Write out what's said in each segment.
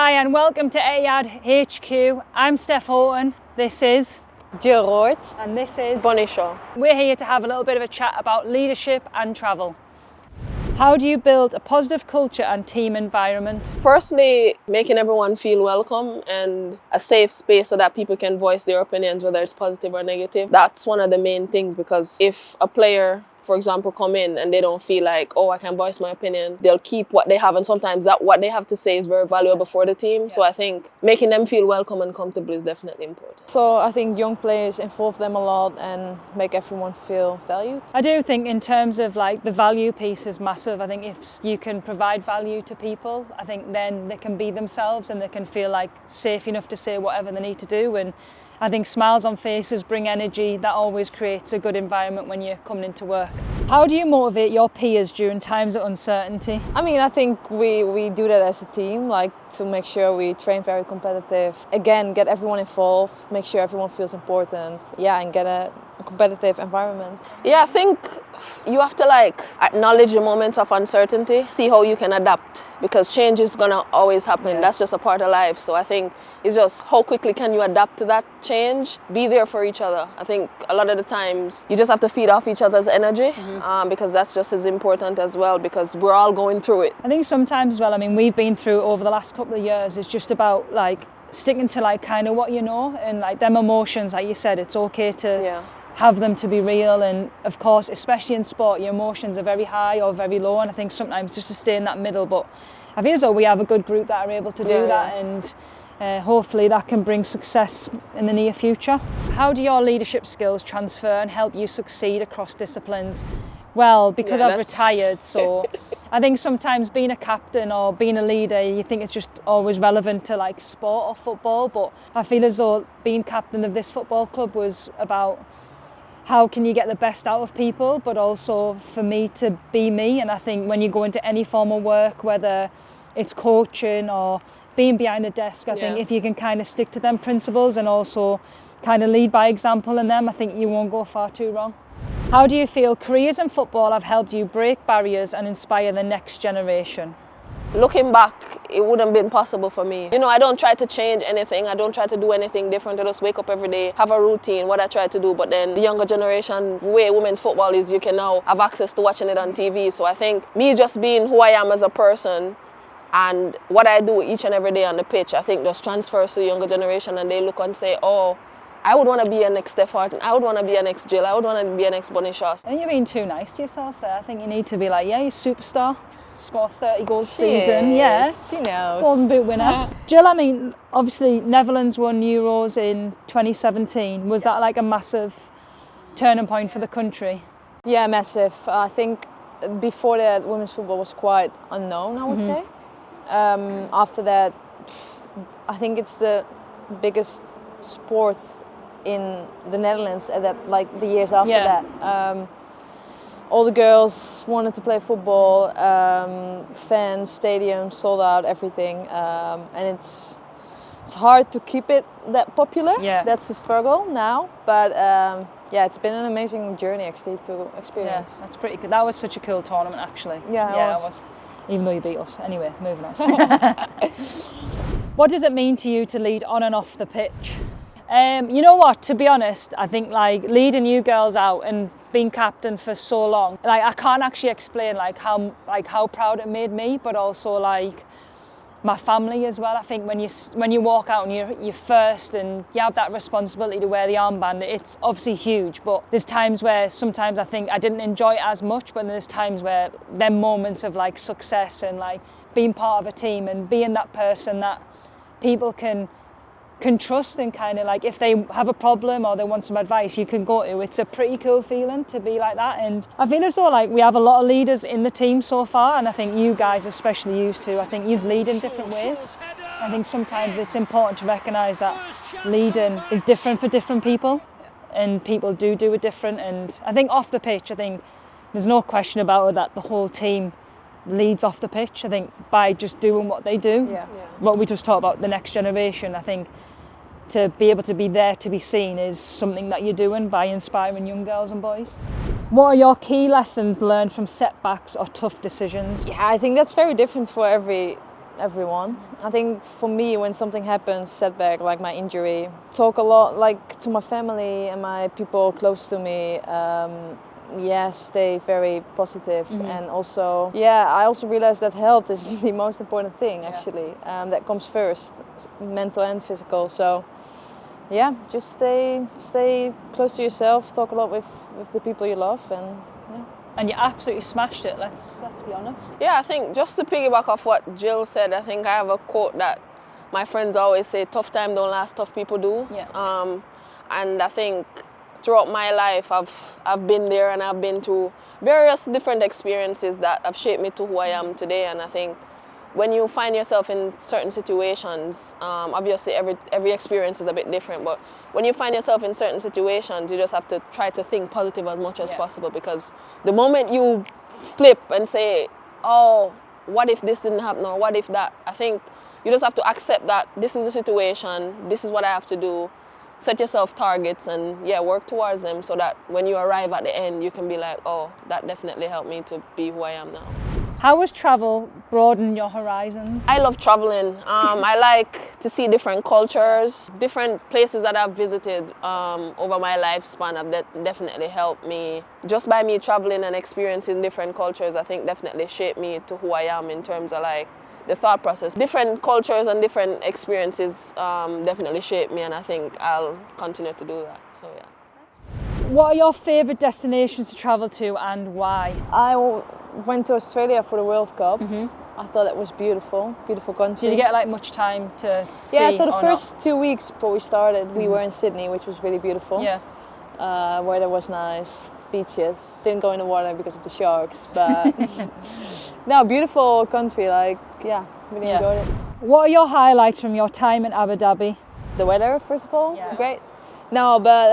Hi and welcome to Etihad HQ. I'm Steph Houghton. This is Jill Roord. And this is Shaw. We're here to have a little bit of a chat about leadership and travel. How do you build a positive culture and team environment? Firstly, making everyone feel welcome and a safe space so that people can voice their opinions, whether it's positive or negative. That's one of the main things, because if a player, for example, come in and they don't feel like, oh, I can voice my opinion, they'll keep what they have, and sometimes that what they have to say is very valuable for the team. Yeah. So I think making them feel welcome and comfortable is definitely important. So I think young players involve them a lot and make everyone feel valued. I do think in terms of like the value piece is massive. I think if you can provide value to people, I think then they can be themselves and they can feel like safe enough to say whatever they need to do. And I think smiles on faces bring energy. That always creates a good environment when you're coming into work. How do you motivate your peers during times of uncertainty? I mean, I think we do that as a team, like to make sure we train very competitive. Again, get everyone involved, make sure everyone feels important. Yeah, and get a competitive environment. Yeah, I think you have to like acknowledge the moments of uncertainty, see how you can adapt, because change is gonna always happen. Yeah. That's just a part of life. So I think it's just how quickly can you adapt to that change, be there for each other. I think a lot of the times you just have to feed off each other's energy, because that's just as important as well, because we're all going through it. I think sometimes as well, I mean, we've been through over the last couple of years, it's just about like sticking to like kind of what you know, and like them emotions, like you said, it's okay to have them to be real. And of course, especially in sport, your emotions are very high or very low, and I think sometimes just to stay in that middle. But I feel as though we have a good group that are able to do that, and hopefully that can bring success in the near future. How do your leadership skills transfer and help you succeed across disciplines? Well, because I've retired, so I think sometimes being a captain or being a leader, you think it's just always relevant to like sport or football, but I feel as though being captain of this football club was about how can you get the best out of people, but also for me to be me. And I think when you go into any form of work, whether it's coaching or being behind a desk, I think if you can kind of stick to them principles and also kind of lead by example in them, I think you won't go far too wrong. How do you feel careers in football have helped you break barriers and inspire the next generation? Looking back, it wouldn't have been possible for me. You know, I don't try to change anything. I don't try to do anything different. I just wake up every day, have a routine, what I try to do. But then the younger generation, the way women's football is, you can now have access to watching it on TV. So I think me just being who I am as a person and what I do each and every day on the pitch, I think just transfers to the younger generation, and they look and say, oh, I would want to be a next Steph Houghton, I would want to be a next Jill, I would want to be a next Shaw. I think you're being too nice to yourself there. I think you need to be like, yeah, you're a superstar. Score 30 goals a season, She knows. Golden Boot winner. Jill, I mean, obviously Netherlands won Euros in 2017. Was that like a massive turning point for the country? Yeah, massive. I think before that, women's football was quite unknown, I would say. After that, I think it's the biggest sport in the Netherlands at that, like the years after that. All the girls wanted to play football, fans, stadiums, sold out, everything. And it's hard to keep it that popular. Yeah. That's the struggle now. But it's been an amazing journey actually to experience. Yeah, that's pretty good. That was such a cool tournament actually. Yeah, it was. Even though you beat us. Anyway, moving on. What does it mean to you to lead on and off the pitch? You know what, to be honest, I think like leading you girls out and being captain for so long, like I can't actually explain like how proud it made me, but also like my family as well. I think when you walk out and you're first and you have that responsibility to wear the armband, it's obviously huge, but there's times where sometimes I think I didn't enjoy it as much, but there's times where them moments of like success and like being part of a team and being that person that people can trust, and kind of like if they have a problem or they want some advice you can go to. It's a pretty cool feeling to be like that, and I feel as though like we have a lot of leaders in the team so far, and I think you guys especially used to. I think you lead in different ways. I think sometimes it's important to recognise that leading is different for different people, and people do it different. And I think off the pitch, I think there's no question about it that the whole team leads off the pitch. I think by just doing what they do. What we just talked about, the next generation, I think to be able to be there to be seen is something that you're doing by inspiring young girls and boys. What are your key lessons learned from setbacks or tough decisions? Yeah, I think that's very different for every everyone. I think for me, when something happens, setback, like my injury, talk a lot like to my family and my people close to me. Stay very positive. And also, I also realized that health is the most important thing actually. That comes first, mental and physical. So just stay close to yourself, talk a lot with the people you love, And you absolutely smashed it, let's be honest. Yeah, I think just to piggyback off what Jill said, I think I have a quote that my friends always say, tough time don't last, tough people do. Yeah. And I think throughout my life, I've been there and I've been through various different experiences that have shaped me to who I am today. And I think when you find yourself in certain situations, obviously every experience is a bit different, but when you find yourself in certain situations, you just have to try to think positive as much as possible, because the moment you flip and say, oh, what if this didn't happen, or what if that, I think you just have to accept that this is the situation, this is what I have to do, set yourself targets and work towards them, so that when you arrive at the end, you can be like, oh, that definitely helped me to be who I am now. How has travel broadened your horizons? I love traveling. I like to see different cultures, different places that I've visited over my lifespan have definitely helped me. Just by me traveling and experiencing different cultures, I think definitely shaped me to who I am in terms of like the thought process. Different cultures and different experiences definitely shaped me, and I think I'll continue to do that. So What are your favourite destinations to travel to and why? I went to Australia for the World Cup. I thought that was beautiful country. Did you get like much time to see? Yeah, so the first 2 weeks before we started, we were in Sydney, which was really beautiful. Yeah. Weather was nice, beaches. Didn't go in the water because of the sharks, but no, beautiful country. Like, really enjoyed it. What are your highlights from your time in Abu Dhabi? The weather, first of all, great. No, but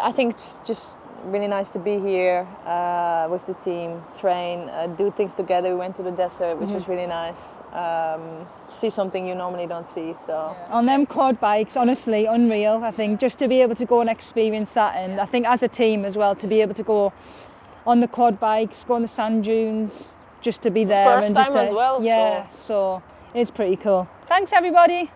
I think it's just really nice to be here with the team, train, do things together. We went to the desert, which was really nice. See something you normally don't see. So on them quad bikes, honestly, unreal. I think just to be able to go and experience that, and I think as a team as well, to be able to go on the quad bikes, go on the sand dunes, just to be there. First and time just as well. Yeah, so it's pretty cool. Thanks everybody.